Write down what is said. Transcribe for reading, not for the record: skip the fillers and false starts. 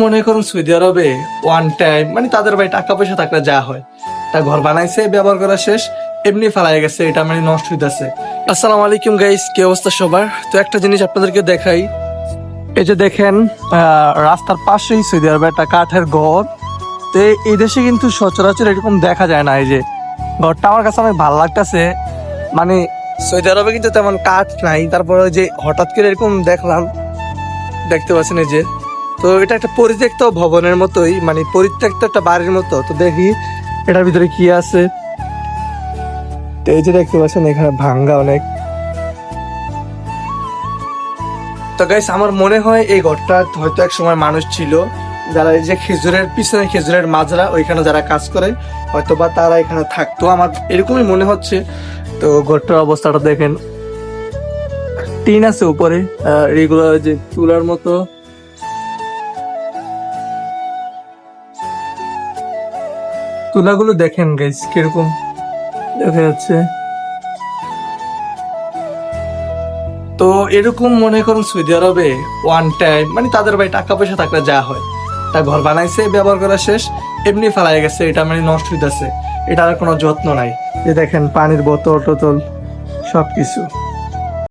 মনে করুন সৌদি আরবে ওয়ান টাইম মানে তাদের ভাই টাকা পয়সা থাকলে যা হয় তা ঘর বানাইছে, ব্যবহার করা শেষ, এমনি ফেলাই গেছে, এটা মানে নষ্ট হইতেছে। আসসালামু আলাইকুম গাইস, কি অবস্থা সবার? তো একটা জিনিস আপনাদেরকে দেখাই, এই যে দেখেন রাস্তার পাশেই সৌদি আরবে একটা কাঠের ঘর। তো এই দেশে কিন্তু সচরাচর এরকম দেখা যায় না। এই যে ঘরটা আমার কাছে অনেক ভালো লাগতেছে, মানে সৌদি আরবে কিন্তু তেমন কাঠ নাই, তারপরে যে হঠাৎ করে এরকম দেখলাম, দেখতে পাচ্ছেন এই যে। তো এটা একটা পরিত্যক্ত ভবনের মতোই, মানে পরিত্যক্ত একটা বাড়ির মতো। তো দেখি এটার ভিতরে কি আছে। তো এই যে দেখতে পাচ্ছেন এখানে ভাঙ্গা অনেক। তো গাইস আমার মনে হয় এই ঘরটা হয়তো এক সময় মানুষ ছিল, যারা এই যে খেজুরের পিছনে খেজুরের মাজরা ওইখানে যারা কাজ করে হয়তো বা তারা এখানে থাকতো, আমার এরকমই মনে হচ্ছে। তো ঘরটার অবস্থাটা দেখেন, টিন আছে উপরে, রেগুলার যে চুলার মতো। তুলাগুলো দেখেন গাইস কিরকম দেখা যাচ্ছে। তো এরকম মনে করুন সৌদি আরবে ওয়ান টাইম মানে তাদের ভাই টাকা পয়সা থাকলে যা হয় তা ঘর বানাইছে, ব্যবহার করা শেষ, এমনি ফেলাই গেছে, এটা মানে নষ্ট হইতেছে, এটার কোনো যত্ন নাই। যে দেখেন পানির বোতল টোতল সবকিছু।